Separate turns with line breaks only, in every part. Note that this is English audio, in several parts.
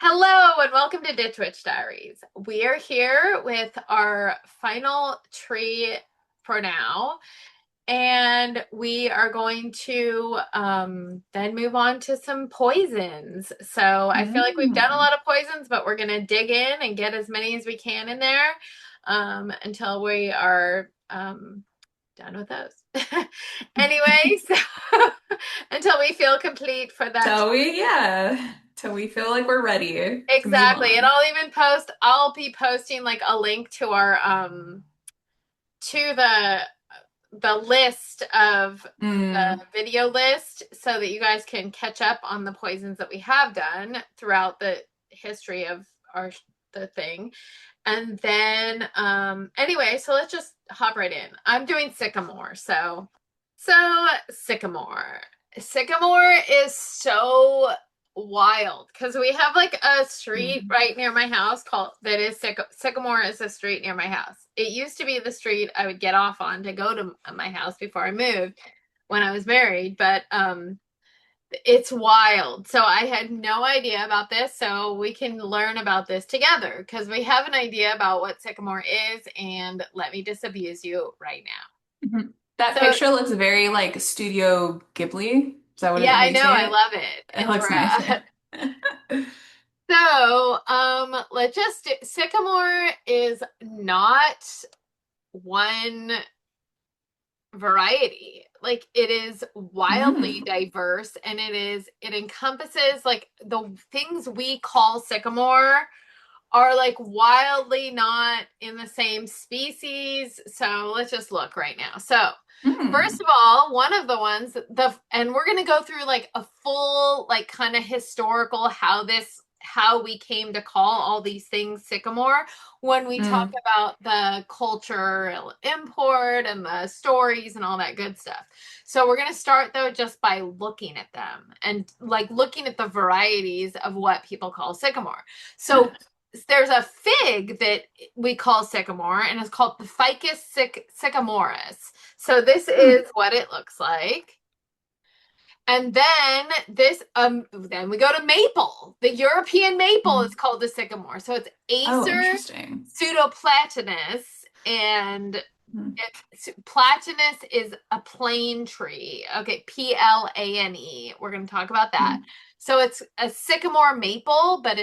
Hello and welcome to Ditch Witch Diaries. We are here with our final tree for now, and we are going to then move on to some poisons. So I feel like we've done a
Mm.
lot of poisons, but we're going to dig in and get as many as we can in there until we are done with those. Anyway, so until we feel complete for that.
Till we feel like we're ready to move
Exactly. And
on.
I'll be posting like a link to our to the list of the
Mm.
video list so that you guys can catch up on the poisons that we have done throughout the history of our the thing. And then anyway, so let's just hop right in. I'm doing sycamore. So sycamore. Sycamore is so wild because we have like a street
Mm.
right near my house called that is Sycamore is a street near my house. It used to be the street I would get off on to go to my house before I moved when I was married, but it's wild. So I had no idea about this, so we can learn about this together because we have an idea about what sycamore is, and let me disabuse you right now.
Mhm. That
So
picture looks very like Studio Ghibli. Is that
yeah,
how
I
you
know,
say
I
it?
love it.
It
It's
looks nice.
rad. So, let's just sycamore is not one variety. Like it is wildly
Mm.
diverse and it encompasses like the things we call sycamore are like wildly not in the same species. So let's just look right now. So first
Mm.
of all, one of the ones and we're gonna go through like a full like kind of historical how we came to call all these things sycamore when we talk
Mm.
about the cultural import and the stories and all that good stuff. So we're gonna start though just by looking at them and like looking at the varieties of what people call sycamore. So there's a fig that we call sycamore and it's called the Ficus sycomorus. So this
Mm.
is what it looks like. And then we go to maple. The European maple is
Mm.
called the sycamore. So it's
Oh,
Acer,
interesting.
pseudoplatanus, and
Mm.
Platanus is a plane tree. Okay, Plane. We're going to talk about that.
Mm.
So it's a sycamore maple, but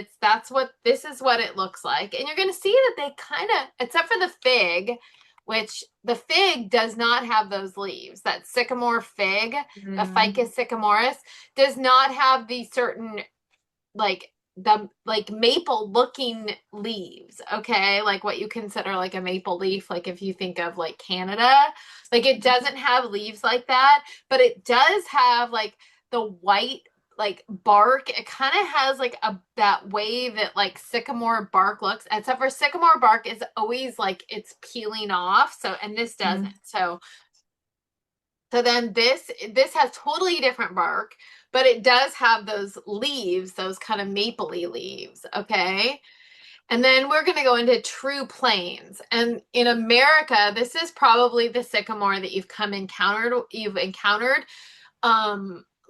this is what it looks like. And you're going to see that they kind of, except for the fig, which the fig does not have those leaves. That sycamore fig, the
Mm.
Ficus sycomorus, does not have these certain like the like maple looking leaves, okay, like what you consider like a maple leaf, like if you think of like Canada, like it doesn't have leaves like that, but it does have like the white like bark. It kind of has like a that way that like sycamore bark looks, except for sycamore bark is always like it's peeling off, so and this doesn't.
Mm.
So then this has totally different bark, but it does have those leaves, those kind of mapley leaves, okay? And then we're going to go into true plains. And in America, this is probably the sycamore that you've encountered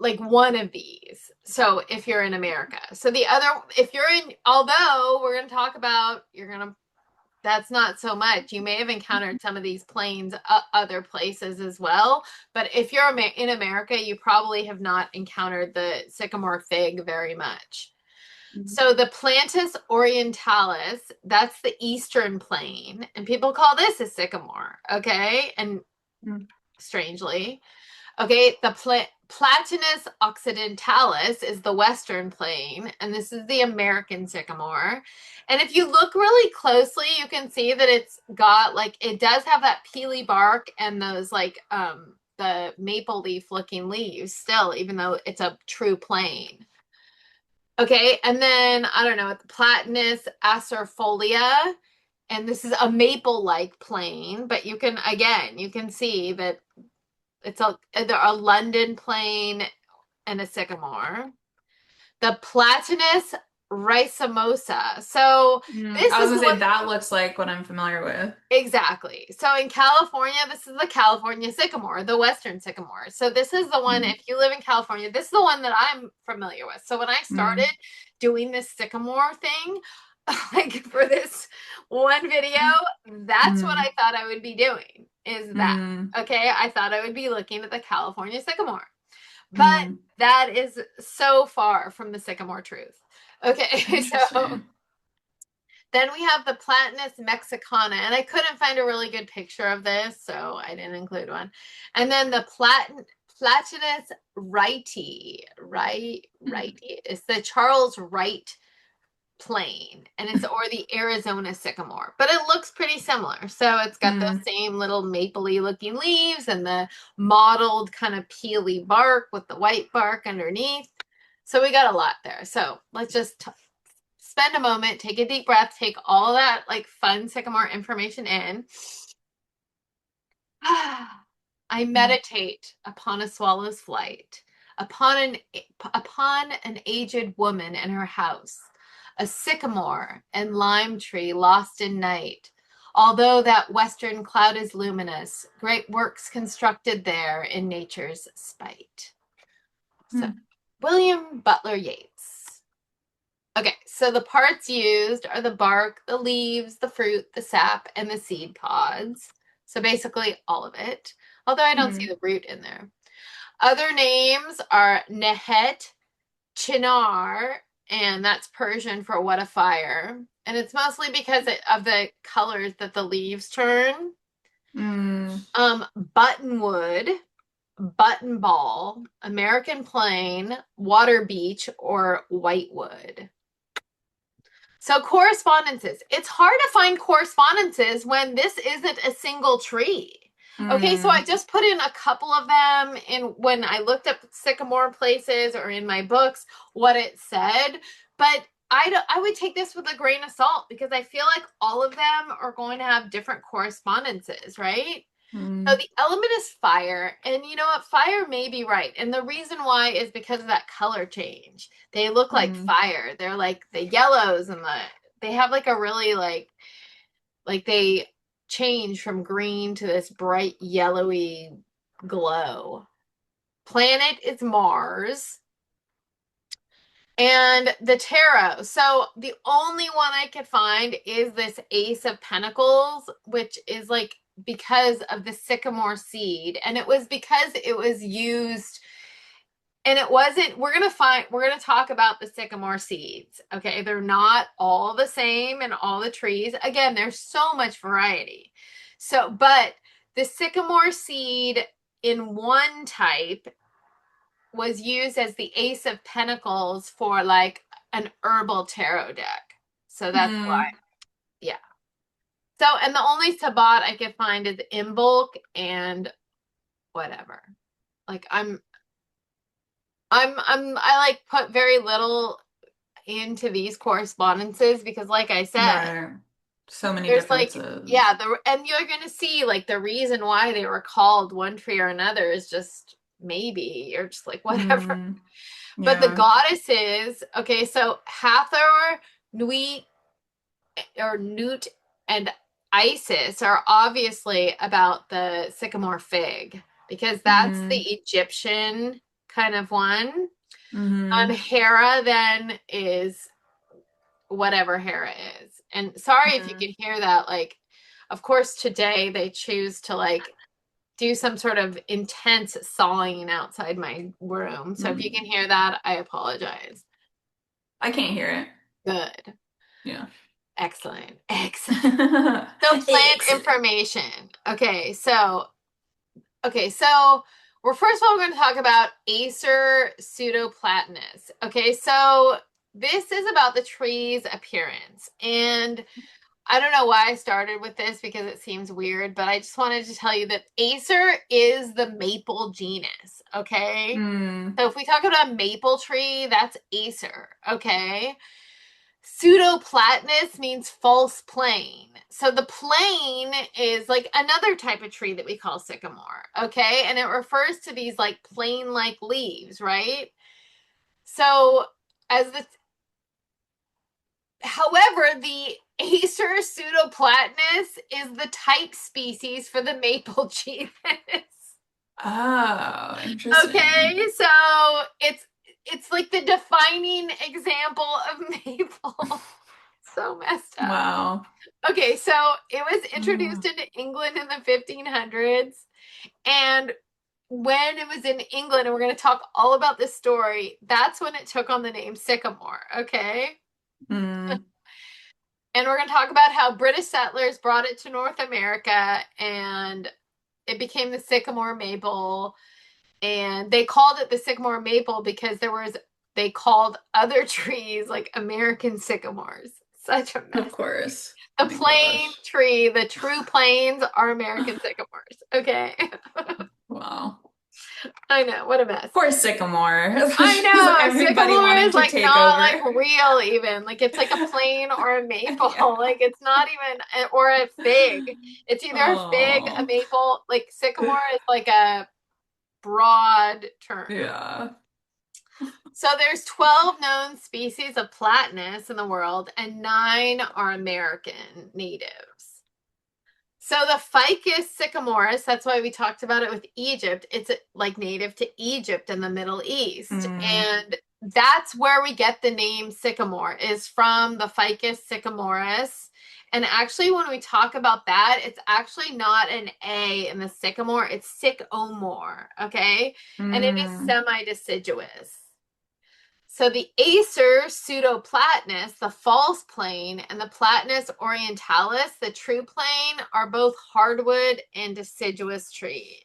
like one of these. So if you're in America. So the other if you're in although we're going to talk about you're going to that's not so much. You may have encountered some of these plains other places as well, but if you're in America, you probably have not encountered the sycamore fig very much.
Mm.
So the Plantus orientalis, that's the eastern plain, and people call this a sycamore, okay? And
Mm.
strangely, okay, the Platanus occidentalis is the western plain, and this is the American sycamore. And if you look really closely, you can see that it's got like it does have that peely bark and those like the maple leaf looking leaves still, even though it's a true plain. Okay, and then I don't know, the Platanus acerfolia, and this is a maple-like plain, but you can see that it's a London plane and a sycamore. The Platanus racemosa. So
Mm.
this
I was
is
gonna say
what
that looks like what I'm familiar with.
exactly. So in California, this is the California sycamore, the Western sycamore. So this is the one,
Mm.
if you live in California, this is the one that I'm familiar with. So when I started,
Mm.
doing this sycamore thing, like for this one video, that's what I
Mm.
thought I would be doing, is that.
Mm.
Okay, I thought I would be looking at the California sycamore. But
Mm.
that is so far from the sycamore truth. Okay, so
Interesting.
then we have the Platanus mexicana, and I couldn't find a really good picture of this, so I didn't include one. And then the Platanus righty is the Charles Wright plane, and it's or the Arizona sycamore, but it looks pretty similar. So it's got those
Mm.
same little mapley looking leaves and the mottled kind of peely bark with the white bark underneath. So we got a lot there. So let's just spend a moment, take a deep breath, take all that like fun sycamore information in. I meditate upon a swallow's flight, upon an aged woman and her house, a sycamore and lime tree lost in night. Although that western cloud is luminous, great works constructed there in nature's spite. So,
Mm.
William Butler Yeats. Okay, so the parts used are the bark, the leaves, the fruit, the sap, and the seed pods. So basically all of it, although I don't see
Mm.
the root in there. Other names are Nehet, Chinar, and that's Persian for what a fire. And it's mostly because of the colors that the leaves turn.
Mm.
Buttonwood, button ball, American plane, water beech, or whitewood. So correspondences. It's hard to find correspondences when this isn't a single tree. Okay, so I
Mm.
just put in a couple of them in when I looked up sycamore places or in my books what it said, but I would take this with a grain of salt because I feel like all of them are going to have different correspondences, right? So
Mm.
the element is fire, and you know what? Fire may be right. And the reason why is because of that color change. They look like
Mm.
fire. They're like the yellows and they have like a really like they change from green to this bright yellowy glow. Planet is Mars. And the tarot. So the only one I could find is this Ace of Pentacles, which is like because of the sycamore seed. And it was because it was used, and it wasn't, we're going to talk about the sycamore seeds. Okay. They're not all the same in all the trees. Again, there's so much variety. So, but the sycamore seed in one type was used as the Ace of Pentacles for like an herbal tarot deck. So that's why.
Mm.
Yeah. So, and the only Tabat I could find is Imbolc and whatever. Like I like put very little into these correspondences because like I said,
Right. So many
there's like,
differences.
yeah, and you're going to see like the reason why they were called one tree or another is just maybe you're just like whatever.
Mm.
But the
Yeah.
goddesses, okay, so Hathor, Nui, or Newt, and Isis are obviously about the sycamore fig because that's the
Mm.
Egyptian kind of one.
Mm.
Hera then is whatever Hera is. And sorry if you
Mm.
can hear that. Like, of course, today they choose to like do some sort of intense sawing outside my room. So if you can
Mm.
hear that, I apologize.
I can't hear it.
Good.
Yeah.
Excellent. Excellent. So plant
Excellent.
information. Okay, so we're first of all going to talk about Acer pseudoplatanus. Okay, so this is about the tree's appearance. And I don't know why I started with this because it seems weird, but I just wanted to tell you that Acer is the maple genus. Okay.
Mm.
So if we talk about a maple tree, that's Acer. Okay. Pseudoplatanus means false plane. So the plane is like another type of tree that we call sycamore, okay? And it refers to these like plane-like leaves, right? So as the however, the Acer pseudoplatanus is the type species for the maple genus.
Oh, interesting.
Okay, so it's it's like the defining example of maple. So messed up.
Wow.
Okay, so it was
Mm.
introduced into England in the 1500s. And when it was in England, and we're going to talk all about this story, that's when it took on the name sycamore. Okay.
Mm.
And we're going to talk about how British settlers brought it to North America and it became the sycamore maple. And they called it the sycamore maple because they called other trees like American sycamores. Such a
Of
mess.
course.
The
My
plain
gosh.
tree, the true plains are American sycamores. Okay.
Wow.
I know, what a mess.
Poor Sycamore.
I know.
Everybody
Sycamore
wanting
is
to
like
take
not
over.
like real even. Like it's like a plane or a maple.
Yeah.
Like it's not even or a fig. It's either a fig, a
Oh.
maple, like sycamore is like a broad term.
Yeah.
So there's 12 known species of Platanus in the world and 9 are American natives. So the Ficus sycomorus, that's why we talked about it with Egypt. It's like native to Egypt in the Middle East.
Mm.
And that's where we get the name sycamore is from the Ficus sycomorus. And actually, when we talk about that, it's actually not an A in the sycamore, it's sycomore, okay? And it is
Mm.
semi-deciduous. So the Acer pseudoplatanus, the false plane, and the Platanus orientalis, the true plane, are both hardwood and deciduous trees.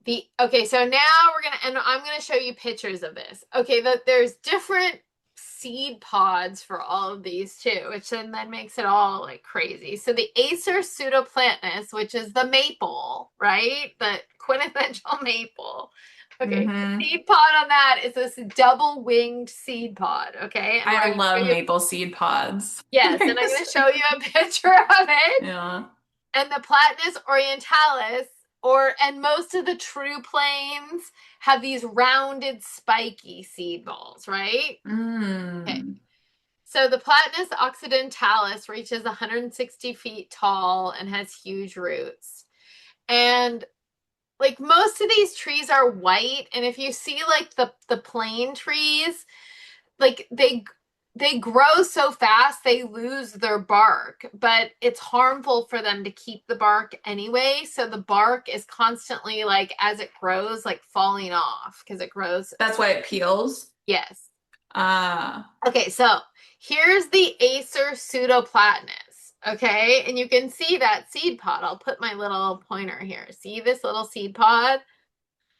So now I'm gonna show you pictures of this. Okay, there's different seed pods for all of these too, which then makes it all like crazy. So the Acer pseudoplatanus, which is the maple, right? The quintessential maple. Okay, the
Hmm.
seed pod on that is this double-winged seed pod. Okay, and we're
I
gonna show
love
you.
maple seed pods.
Yes, and I'm gonna show you a picture of it
Yeah.
and the Platanus orientalis, and most of the true planes have these rounded, spiky seed balls, right? Okay.
Mm.
So the Platanus occidentalis reaches 160 feet tall and has huge roots. And like most of these trees are white, and if you see like the plain trees, like they grow so fast they lose their bark, but it's harmful for them to keep the bark anyway, so the bark is constantly like as it grows like falling off because it grows.
That's why it peels.
Yes.
Ah.
Okay, so here's the Acer pseudoplatanus. Okay, and you can see that seed pod. I'll put my little pointer here. See this little seed pod?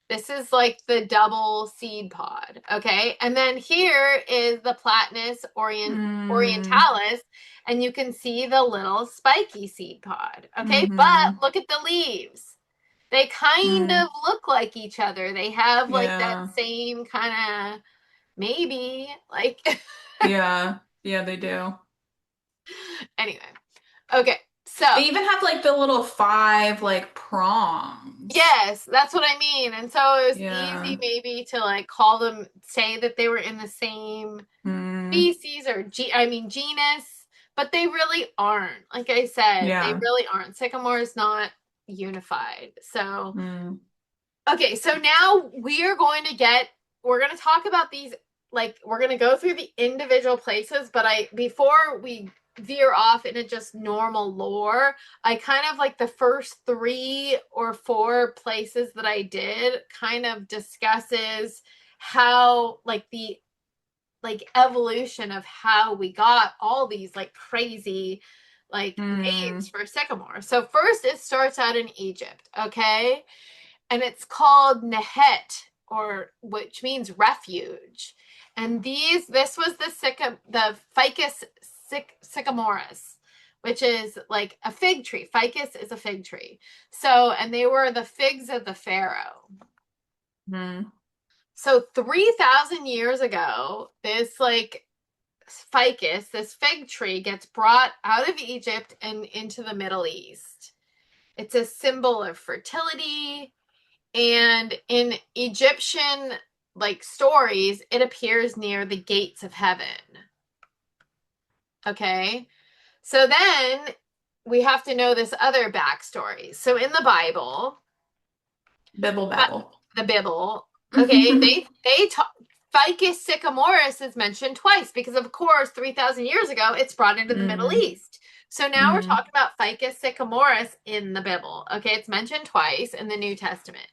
This is like the double seed pod, okay? And then here is the Platanus
Mm.
orientalis, and you can see the little spiky seed pod, okay?
Hmm.
But look at the leaves. They kind
Mm.
of look like each other. They have like that
Yeah.
same kind of maybe like
Yeah. Yeah, they do.
anyway. Okay, so
They even have like the little five like prongs.
yes, that's what I mean. And so it was easy
Yeah.
maybe to like call them, say that they were in the same
Mm.
species or genus, but they really aren't. Like I said, they
Yeah.
really aren't. Sycamore is not unified. So,
Mm.
okay, so now we're going to talk about these, like, we're going to go through the individual places, but before we veer off into just normal lore, I kind of like the first 3 or 4 places that I did kind of discusses how, like, the like evolution of how we got all these like crazy like names
Mm.
for sycamore. So first it starts out in Egypt, okay? And it's called Nehet, or which means refuge. And this was the Ficus sycomorus, which is like a fig tree. Ficus is a fig tree. So, and they were the figs of the Pharaoh.
Mm.
So 3,000 years ago, this like ficus, this fig tree, gets brought out of Egypt and into the Middle East. It's a symbol of fertility, and in Egyptian like stories, it appears near the gates of heaven. Okay, so then we have to know this other backstory. So in the Bible,
Bibble babble.
the Bible, Okay, they talk. Ficus sycomorus is mentioned twice because, of course, 3,000 years ago, it's brought into the Middle
Mm,
East. So now we're
mm,
talking about Ficus sycomorus in the Bible. Okay, it's mentioned twice in the New Testament.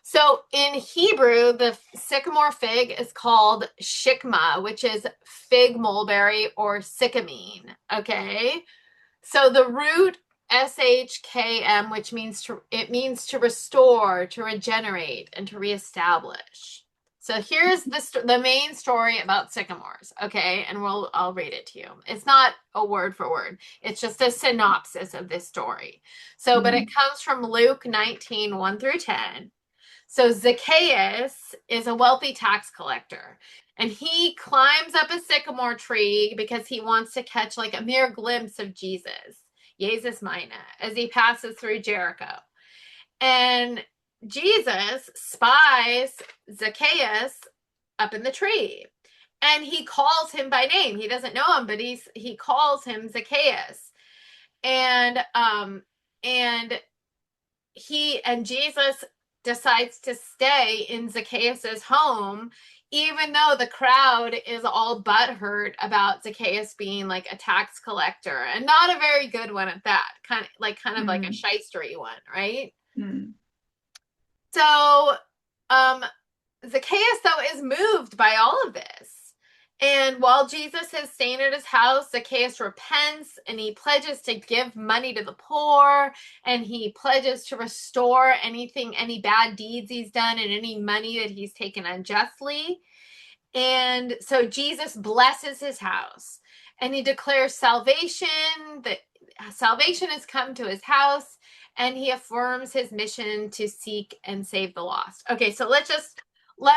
So in Hebrew, the sycamore fig is called shikma, which is fig mulberry or sycamine. Okay, so the root SHKM, which means to restore, to regenerate, and to reestablish. So here's the main story about sycamores, okay? And I'll read it to you. It's not a word for word. It's just a synopsis of this story. So, but it
mm,
comes from Luke 19, 1 through 10. So Zacchaeus is a wealthy tax collector, and he climbs up a sycamore tree because he wants to catch like a mere glimpse of Jesus Mina, as he passes through Jericho. And Jesus spies Zacchaeus up in the tree, and he calls him by name. He doesn't know him, but he calls him Zacchaeus. And and Jesus decides to stay in Zacchaeus's home, even though the crowd is all butthurt about Zacchaeus being like a tax collector, and not a very good one at that. Kind of like a
mm,
shystery one, right?
mm,
So um Zacchaeus, though, is moved by all of this. And while Jesus is staying at his house, Zacchaeus repents and he pledges to give money to the poor, and he pledges to restore any bad deeds he's done, and any money that he's taken unjustly. And so Jesus blesses his house, and he declares that salvation has come to his house, and he affirms his mission to seek and save the lost. Okay, so let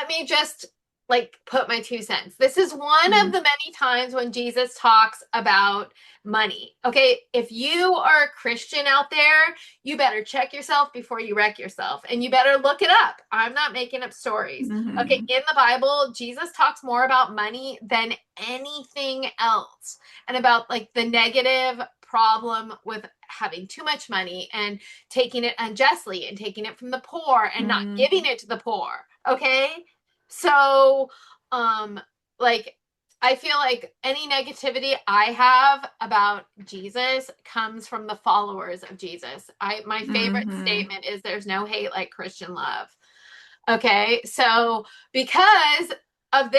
me just like put my 2 cents. This is one of
mm,
the many times when Jesus talks about money. Okay, if you are a Christian out there, you better check yourself before you wreck yourself, and you better look it up. I'm not making up stories. Okay,
mhm,
in the Bible, Jesus talks more about money than anything else, and about like the negative problem with having too much money and taking it unjustly and taking it from the poor and not
mm,
giving it to the poor. Okay, so um like I feel like any negativity I have about Jesus comes from the followers of Jesus. My favorite
mhm,
statement is there's no hate like Christian love. Okay, so because of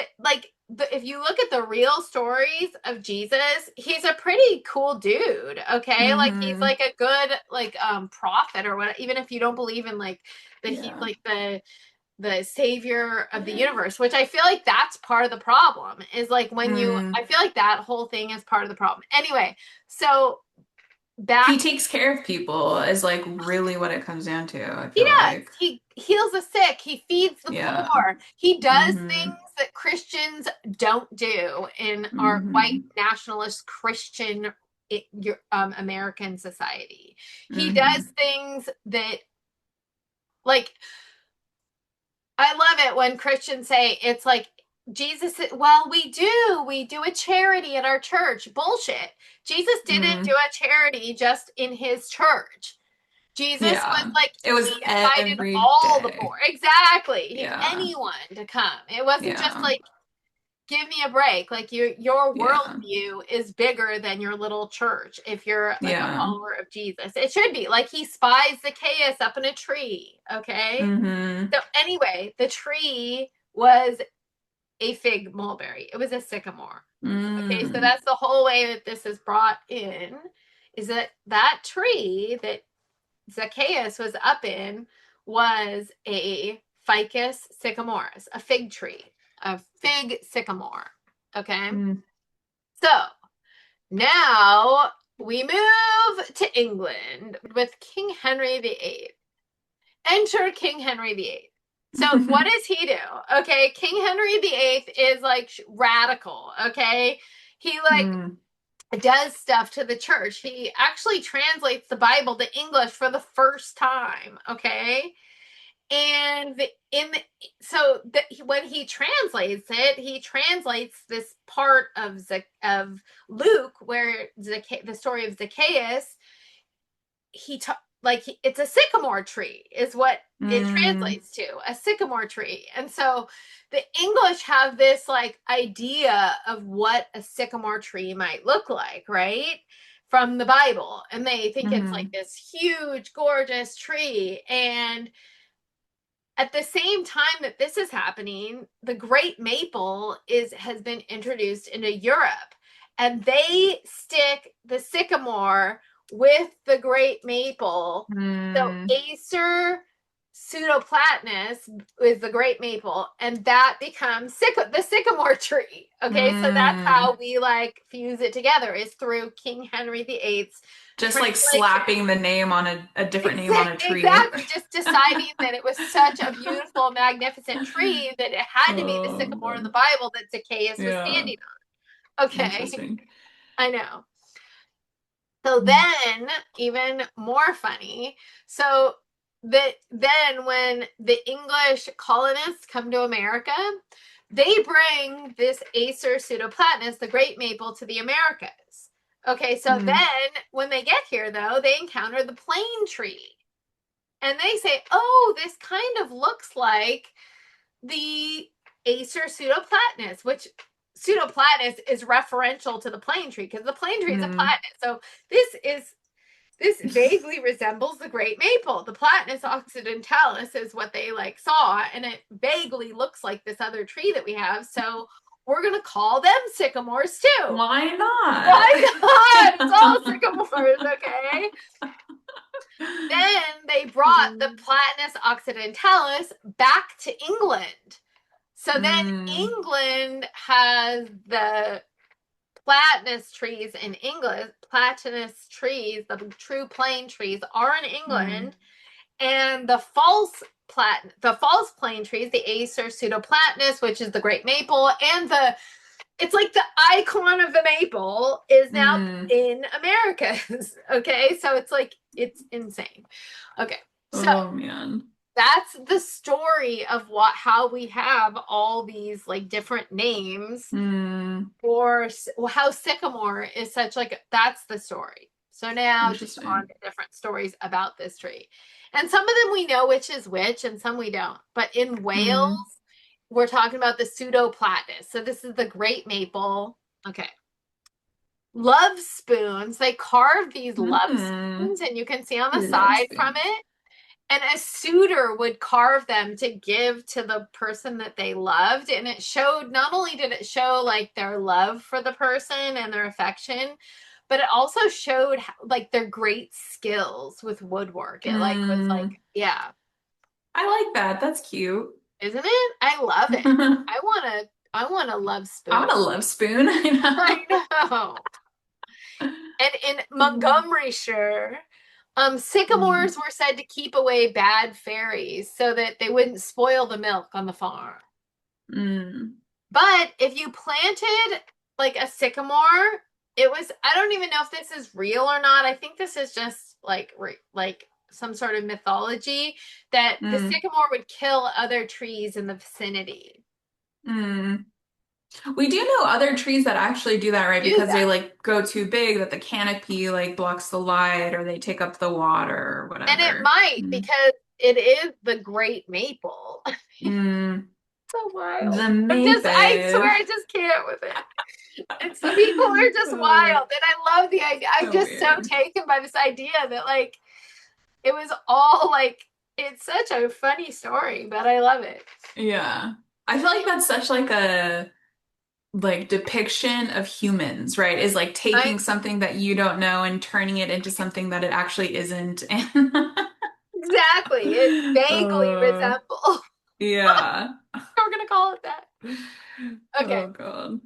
if you look at the real stories of Jesus, he's a pretty cool dude. Okay, like he's
mhm.
like a good prophet or what. Even if you don't believe in like that he's
Yeah.
like the savior of the universe, which I feel like that's part of the problem. Is like
Mm.
I feel like that whole thing is part of the problem. Anyway, so
He
back
takes care of people is like really what it comes down to, I
He
feel
does.
like.
He heals the sick. He feeds the
Yeah.
poor. He does
Mm-hmm.
things that Christians don't do in our white
Mm-hmm.
nationalist Christian American society. He does
Mm-hmm.
things that, like, I love it when Christians say it's like Jesus. Well, we do a charity at our church. Bullshit. Jesus didn't do
Mm.
a charity just in his church. Jesus was
Yeah.
like,
It was
he invited
every
all the poor.
day.
Exactly.
Yeah.
Anyone to come. It wasn't just
Yeah.
like, give me a break. Like your
Yeah.
worldview is bigger than your little church if you're like a
Yeah.
follower of Jesus. It should be. Like he spies Zacchaeus up in a tree. Okay.
Mm-hmm.
So anyway, the tree was a fig mulberry. It was a sycamore. Okay, so
Mm.
that's the whole way that this is brought in, is that tree that Zacchaeus was up in was a Ficus sycomorus, a fig tree, a fig sycamore. Okay.
Mm.
So now we move to England with King Henry VIII. Enter King Henry VIII. So what does he do? Okay, King Henry VIII is like radical. Okay, he like
Mm.
does stuff to the church. He actually translates the Bible to English for the first time. Okay, and when he translates it, he translates this part of Luke where the story of Zacchaeus. like it's a sycamore tree is what it
Mm.
translates to, a sycamore tree. And so the English have this like idea of what a sycamore tree might look like, right? From the Bible. And they think it's like
Mm-hmm.
this huge, gorgeous tree. And at the same time that this is happening, the great maple has been introduced into Europe, and they stick the sycamore with the great maple. So
Mm.
Acer pseudoplatanus is the great maple, and that becomes the sycamore tree. Okay, so that's how
Mm.
we like fuse it together, is through King Henry VIII's
Just like
translation.
slapping the name on a different name on a tree.
Exactly. Just deciding that it was such a beautiful, magnificent tree that it had to be the
Oh
sycamore in the
God.
Bible that Zacchaeus was
Yeah.
standing on. Okay.
Interesting.
I know. So
Mm.
then, even more funny. So then when the English colonists come to America, they bring this Acer pseudoplatanus, the great maple, to the Americas. Okay, so
Mm.
then when they get here, though, they encounter the plane tree. And they say, oh, this kind of looks like the Acer pseudoplatanus, which pseudoplatanus is referential to the plane tree because the plane tree is a
Mm.
platanus. So this vaguely resembles the great maple. The Platanus occidentalis is what they like saw, and it vaguely looks like this other tree that we have. So we're gonna call them sycamores too.
Why not?
Why not? It's all sycamores, okay? Then they brought the Platanus occidentalis back to England. So then
Mm.
England has the platanus trees in England. Platanus trees, the true plane trees, are in
Mm.
England, and the false plane trees, the Acer pseudoplatanus, which is the great maple, and it's like the icon of the maple is now
Mm.
in Americas. Okay, so it's like it's insane. Okay, so
Oh man.
that's the story of how we have all these like different names
Mm.
for how sycamore is such like that's the story. So now just on
Interesting.
to different stories about this tree. And some of them we know which is which and some we don't. But in Wales,
Mm.
we're talking about the pseudoplatanus. So this is the great maple. Okay. Love spoons. They carve these love
Mm.
spoons, and you can see on the
Love
side from
spoons.
it. And a suitor would carve them to give to the person that they loved. And it showed, not only did it show like their love for the person and their affection, but it also showed like their great skills with woodwork. It like was like,
Mm.
yeah,
I like that. That's cute.
isn't it? I love it.
I
I want a love
want
spoon.
a love spoon. I
I
know.
know. And in
Mm.
Montgomeryshire,
Mm.
sycamores were said to keep away bad fairies so that they wouldn't spoil the milk on the farm.
Mm.
But if you planted like a sycamore, I don't even know if this is real or not. I think this is just like some sort of mythology that the
Mm.
sycamore would kill other trees in the vicinity.
Mm. We do know other trees that actually do that, right?
Do
Because they
that.
like go too big that the canopy like blocks the light or they take up the water or
And it
whatever.
might
Mm.
because it is the great maple.
Mm.
So wild.
The
I swear
maple.
I just can't with it. It's the people are just
Oh,
wild. And I love the idea. I'm
so
just so
weird.
taken by this idea that like it was all like it's such a funny story, but I love it.
Yeah. I feel like that's such like a like depiction of humans, right? Is like
I
taking something that you don't know and turning it into something that it actually isn't. And
exactly. It vaguely
uh,
resembles.
yeah.
We're gonna call it that. Okay.
Oh God.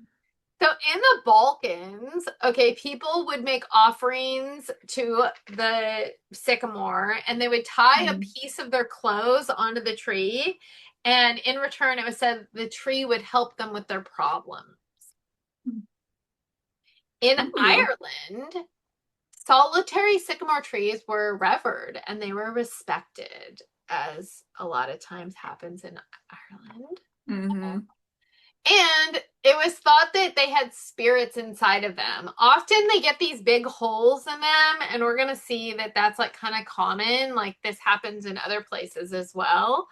So in the Balkans, okay, people would make offerings to the sycamore and they would tie a
Mm.
piece of their clothes onto the tree. And in return, it was said the tree would help them with their problem. In
Ooh.
Ireland, solitary sycamore trees were revered and they were respected, as a lot of times happens in Ireland.
Hmm.
And it was thought that they had spirits inside of them. Often they get these big holes in them, and we're going to see that that's like kind of common. Like this happens in other places as well.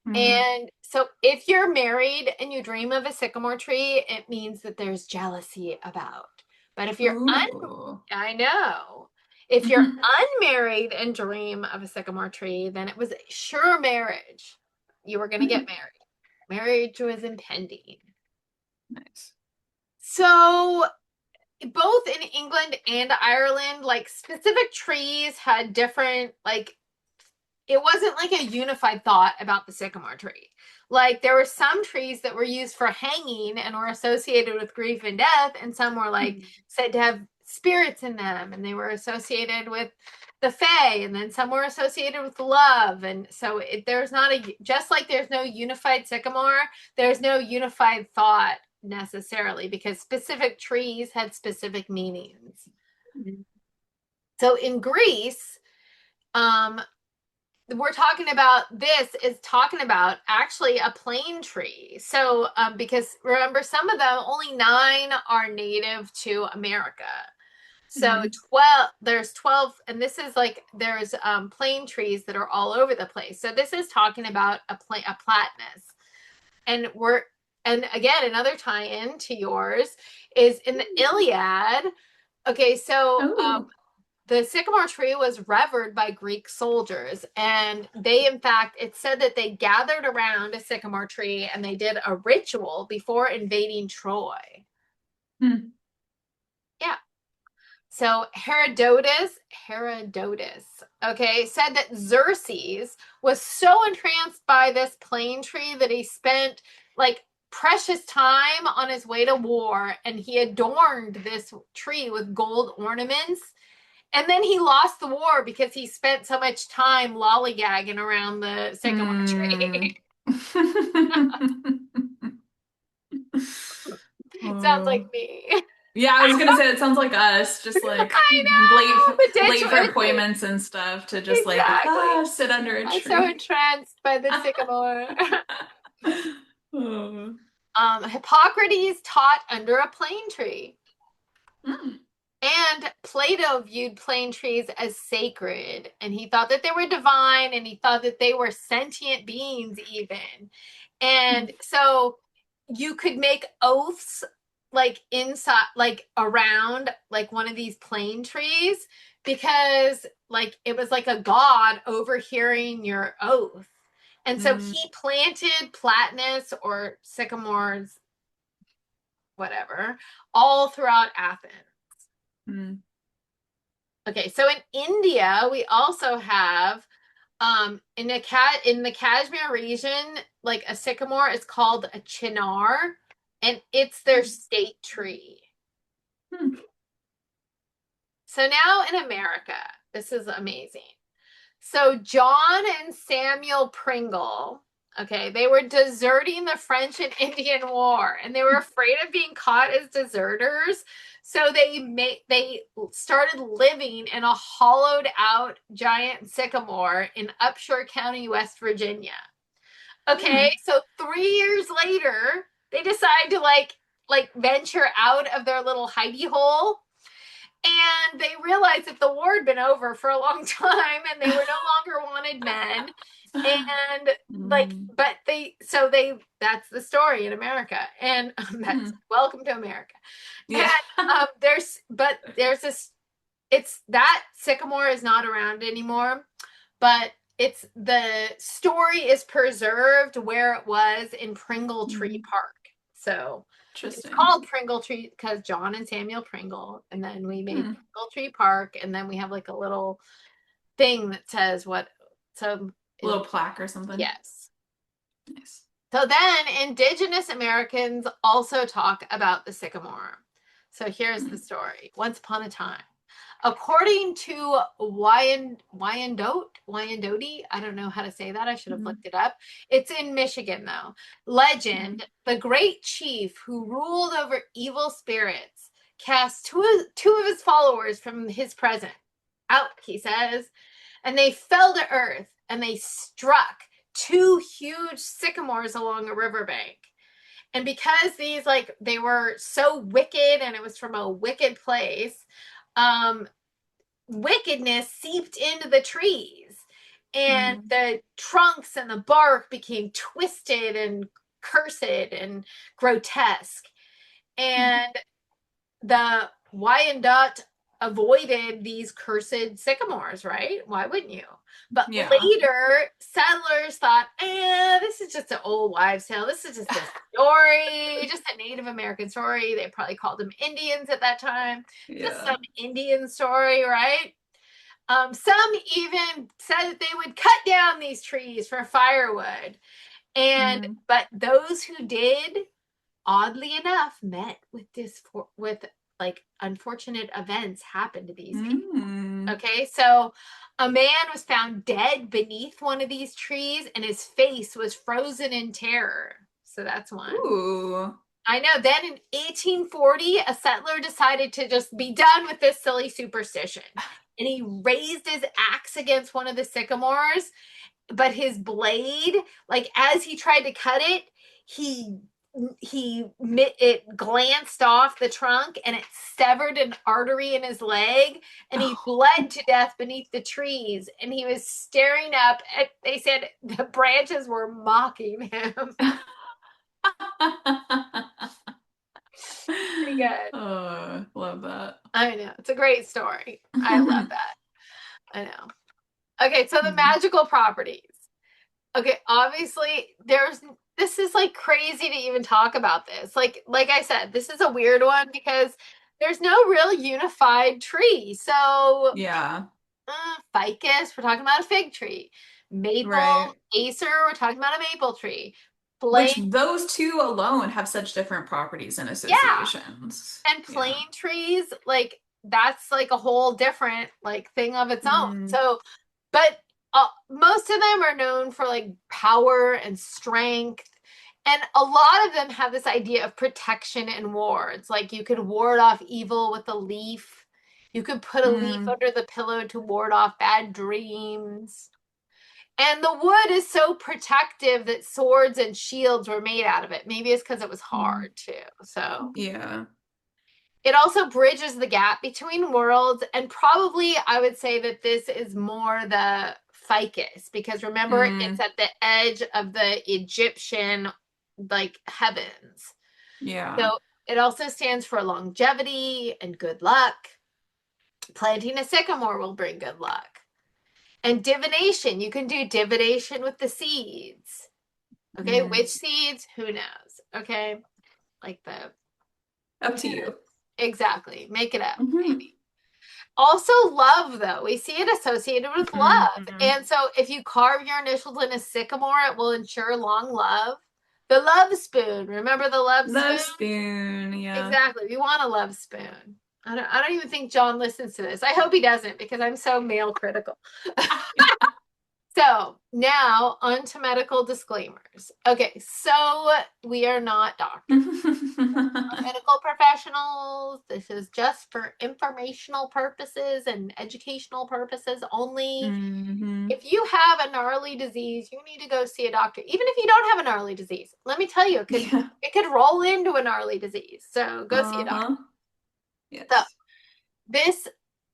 Mm.
And so if you're married and you dream of a sycamore tree, it means that there's jealousy about. But if you're
Ooh.
I know. If you're unmarried and dream of a sycamore tree, then it was sure marriage. You were going to get married. Marriage was impending.
Nice.
So both in England and Ireland, like specific trees had different, like, it wasn't like a unified thought about the sycamore tree. Like there were some trees that were used for hanging and were associated with grief and death, and some were like said to have spirits in them, and they were associated with the fae, and then some were associated with love. And so there's not a, just like there's no unified sycamore, there's no unified thought necessarily, because specific trees had specific meanings. So in Greece, um, we're talking about, this is talking about actually a plane tree. So because remember, some of them, only 9 are native to America. So 12, there's 12, and this is like there's plane trees that are all over the place. So this is talking about a platanus. And again, another tie-in to yours is in the Iliad. Okay, so
Oh.
the sycamore tree was revered by Greek soldiers, and they, in fact, it said that they gathered around a sycamore tree and they did a ritual before invading Troy.
Hmm.
Yeah. So Herodotus, okay, said that Xerxes was so entranced by this plane tree that he spent like precious time on his way to war, and he adorned this tree with gold ornaments. And then he lost the war because he spent so much time lollygagging around the sycamore
Hmm.
tree. Sounds like
Oh.
me.
Yeah, I was gonna say it sounds like us, just like
I
late
know, the Ditch
late for
Witches.
appointments and stuff to just like
Exactly.
sit under a
I'm so
tree.
entranced by the sycamore.
Oh.
Hippocrates taught under a plane tree.
Mm.
And Plato viewed plane trees as sacred, and he thought that they were divine, and he thought that they were sentient beings, even. And so you could make oaths like inside, like around like one of these plane trees, because like it was like a god overhearing your oath. And so
Mm.
he planted platanus or sycamores, whatever, all throughout Athens.
Mm.
Okay, so in India, we also have in the Kashmir region, like a sycamore is called a chinar, and it's their state tree.
Mm.
So now in America, this is amazing. So John and Samuel Pringle, okay, they were deserting the French and Indian War, and they were afraid of being caught as deserters. So they started living in a hollowed out giant sycamore in Upshur County, West Virginia. Okay,
Mm.
so 3 years later, they decide to like venture out of their little hidey hole, and they realized that the war had been over for a long time, and they were no longer wanted men. And like,
Mm.
but they that's the story in America. And that's
Mm.
welcome to America. And
Yeah.
there's this, it's that sycamore is not around anymore, but it's the story is preserved where it was in Pringle Tree
Mm.
Park. So it's
Interesting.
called Pringle Tree because John and Samuel Pringle, and then we made
Hmm.
Pringle Tree Park, and then we have like a little thing that says what. So
Little plaque or something.
yes.
Nice.
So then indigenous Americans also talk about the sycamore. So here's the
Mm.
story. Once upon a time, according to Wyandotte, I don't know how to say that. I should have
Mm.
looked it up. It's in Michigan, though. Legend,
Mm.
the great chief who ruled over evil spirits cast two of his followers from his presence out, he says, and they fell to earth, and they struck 2 huge sycamores along a riverbank. And because these, like, they were so wicked and it was from a wicked place, um, wickedness seeped into the trees. And
Mm.
the trunks and the bark became twisted and cursed and grotesque. And the Wyandotte avoided these cursed sycamores, right? Why wouldn't you? But
Yeah.
later, settlers thought, this is just an old wives' tale. This is just a story, just a Native American story. They probably called them Indians at that time. Just
Yeah.
some Indian story, right? Some even said that they would cut down these trees for firewood. And
Mm.
but those who did, oddly enough, met with with like unfortunate events happened to these people.
Mm.
Okay, so a man was found dead beneath one of these trees, and his face was frozen in terror. So that's one.
Ooh.
I know. Then in 1840, a settler decided to just be done with this silly superstition. And he raised his axe against one of the sycamores, but his blade, like as he tried to cut it, he it glanced off the trunk and it severed an artery in his leg, and he
Oh.
bled to death beneath the trees, and he was staring up at, they said the branches were mocking him. Pretty good.
Oh, love that.
I know, it's a great story. I love that. I know. Okay, so the
Mm.
magical properties. Okay, obviously there's, this is like crazy to even talk about this. Like I said, this is a weird one because there's no real unified tree. So
Yeah.
ficus, we're talking about a fig tree. Maple,
Right.
Acer, we're talking about a maple tree.
Which
Plain,
those two alone have such different properties and
yeah,
associations.
and plain
Yeah.
trees, like that's like a whole different like thing of its own.
Mm.
So, but most of them are known for like power and strength, and a lot of them have this idea of protection and war. It's like you could ward off evil with a leaf. You could put a leaf
Mm.
under the pillow to ward off bad dreams. And the wood is so protective that swords and shields were made out of it. Maybe it's because it was
Mm.
hard too. So
Yeah.
it also bridges the gap between worlds. And probably I would say that this is more the ficus, because remember, it's
Mm.
at the edge of the Egyptian like heavens.
Yeah.
So it also stands for longevity and good luck. Planting a sycamore will bring good luck. And divination, you can do divination with the seeds. Okay,
Mm.
which seeds? Who knows? Okay, like the,
Up to you.
exactly, make it up,
Mhm.
maybe. Also, love, though. We see it associated with love.
Mm.
And so, if you carve your initials in a sycamore, it will ensure long love. The love spoon. Remember the love spoon?
Love spoon. Yeah.
Exactly. We want a love spoon. I don't even think John listens to this. I hope he doesn't, because I'm so male critical. So now on to medical disclaimers. Okay, so we are not doctors, medical professionals. This is just for informational purposes and educational purposes only.
Hmm.
If you have a gnarly disease, you need to go see a doctor. Even if you don't have a gnarly disease, let me tell you,
Yeah.
it could roll into a gnarly disease. So go see a doctor.
Uh-huh.
So
Yes.
this,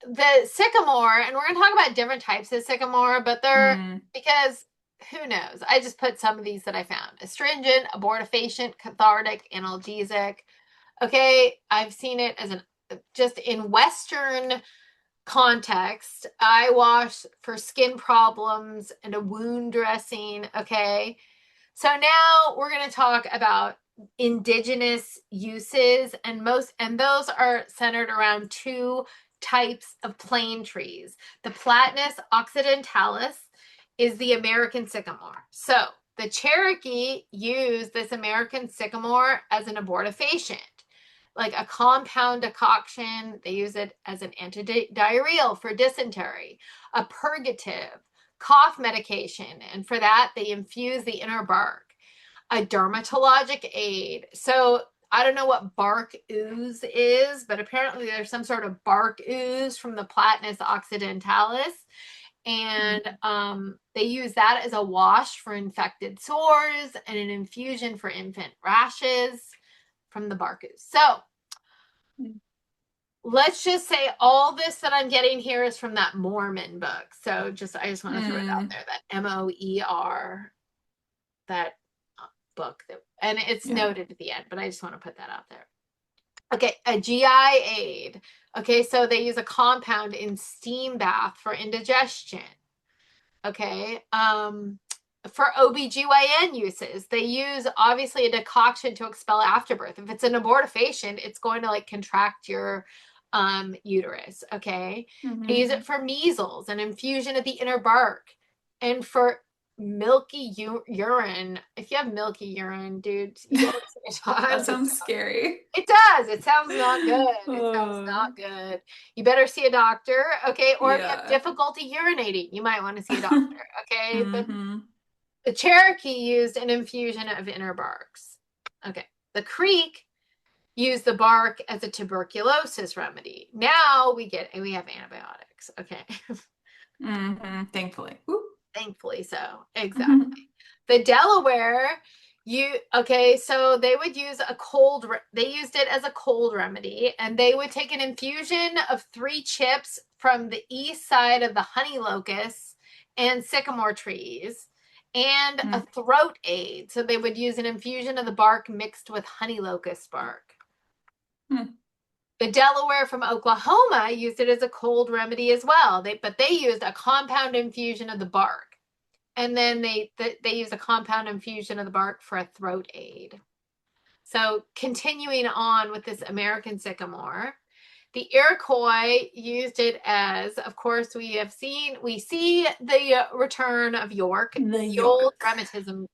the sycamore, and we're going to talk about different types of sycamore, but they're,
Mm.
because who knows? I just put some of these that I found: astringent, abortifacient, cathartic, analgesic. Okay, I've seen it as an, just in Western context. Eye wash for skin problems and a wound dressing. Okay, so now we're going to talk about indigenous uses, and those are centered around two types of plane trees. The Platanus occidentalis is the American sycamore. So the Cherokee used this American sycamore as an abortifacient, like a compound decoction. They use it as an antidiarrheal for dysentery, a purgative, cough medication, and for that they infuse the inner bark. A dermatologic aid. So I don't know what bark ooze is, but apparently there's some sort of bark ooze from the Platanus occidentalis. And they use that as a wash for infected sores and an infusion for infant rashes from the barkus. So let's just say all this that I'm getting here is from that Mormon book. So I just want to throw it out there, that Moer, that book, and it's noted at the end, but I just want to put that out there. Okay, a GI aid. Okay, so they use a compound in steam bath for indigestion. Okay, for OBGYN uses, they use obviously a decoction to expel afterbirth. If it's an abortifacient, it's going to like contract your uterus. Okay, they use it for measles, an infusion of the inner bark, and for milky urine. If you have milky urine, dude, you
That sounds scary.
it does. It sounds not good. It sounds not good. You better see a doctor, okay? Or if you have difficulty urinating, you might want to see a doctor, okay? The Cherokee used an infusion of inner barks. Okay. The Creek used the bark as a tuberculosis remedy. Now we have antibiotics, okay?
Thankfully.
Thankfully so. Exactly. The Delaware, so they would use they used it as a cold remedy, and they would take an infusion of 3 chips from the east side of the honey locust and sycamore trees and a throat aid. So they would use an infusion of the bark mixed with honey locust bark. The Delaware from Oklahoma used it as a cold remedy as well. But they used a compound infusion of the bark. And then they use a compound infusion of the bark for a throat aid. So continuing on with this American sycamore, the Iroquois used it as, of course, we see the return of York, the old rheumatism.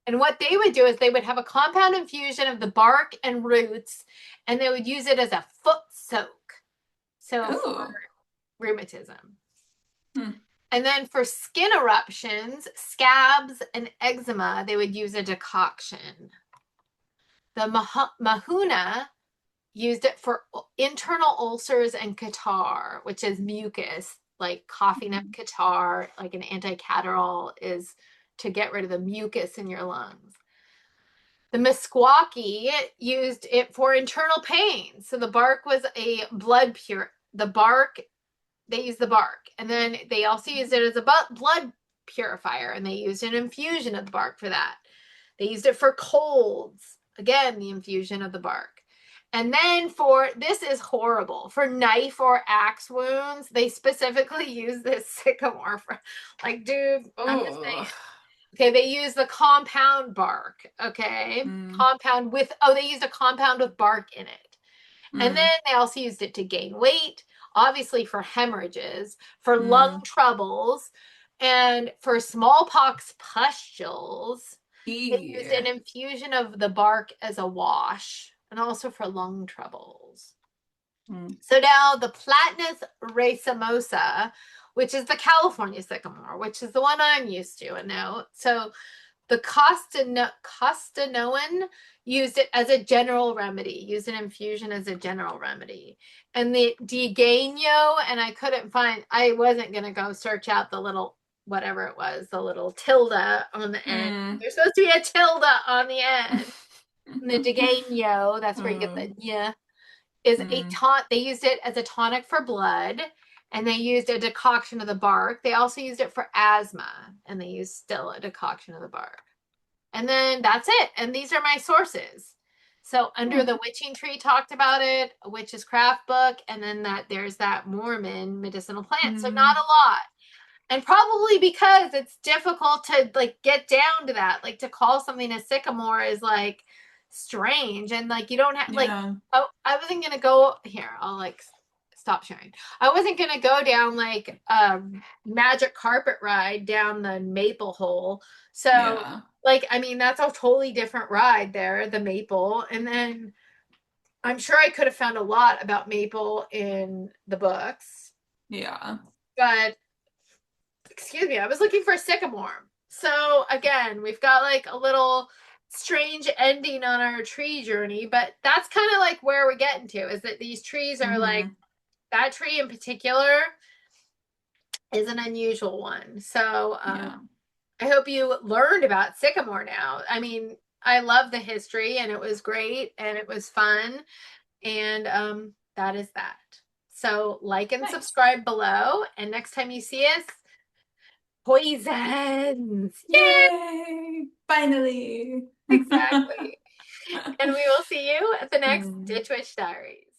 And what they would do is they would have a compound infusion of the bark and roots, and they would use it as a foot soak. So for rheumatism. And then for skin eruptions, scabs, and eczema, they would use a decoction. The Mahuna used it for internal ulcers and catarrh, which is mucus, like coughing up catarrh, like an anti-catarrhal is to get rid of the mucus in your lungs. The Meskwaki used it for internal pain. So the bark was a they used the bark, and then they also used it as a blood purifier, and they used an infusion of the bark for that. They used it for colds, again, the infusion of the bark. And then this is horrible, for knife or axe wounds, they specifically use this sycomore for, like, dude, I'm just saying. Okay, they use the compound bark, okay? They used a compound with bark in it. And then they also used it to gain weight, obviously for hemorrhages, for lung troubles, and for smallpox pustules. They used an infusion of the bark as a wash, and also for lung troubles. So now the Platanus racemosa, which is the California sycamore, which is the one I'm used to and know. So the Costanoan used it as a general remedy, used an infusion as a general remedy. And the Diagano, and I wasn't going to go search out the little, whatever it was, the little tilde on the end. There's supposed to be a tilde on the end. And the Diagano, that's where you get the yeah, is they used it as a tonic for blood. And they used a decoction of the bark. They also used it for asthma, and they used still a decoction of the bark. And then that's it. And these are my sources. So Under the Witching Tree talked about it, a witch's craft book, and then there's that Mormon medicinal plant. So not a lot. And probably because it's difficult to like get down to that, like to call something a sycamore is like strange, and like you don't have I wasn't gonna go here. I'll like stop sharing. I wasn't gonna go down like a magic carpet ride down the maple hole. So like, I mean, that's a totally different ride there, the maple. And then I'm sure I could have found a lot about maple in the books. But excuse me, I was looking for a sycamore. So again, we've got like a little strange ending on our tree journey, but that's kind of like where we're getting to, is that these trees are like, that tree in particular is an unusual one. So
Yeah.
I hope you learned about sycamore now. I mean, I love the history and it was great and it was fun. And that is that. So like and
Nice.
subscribe below. And next time you see us, poisons. Yay!
Yay! Finally.
Exactly. And we will see you at the next
Mm.
Ditch Witch Diaries.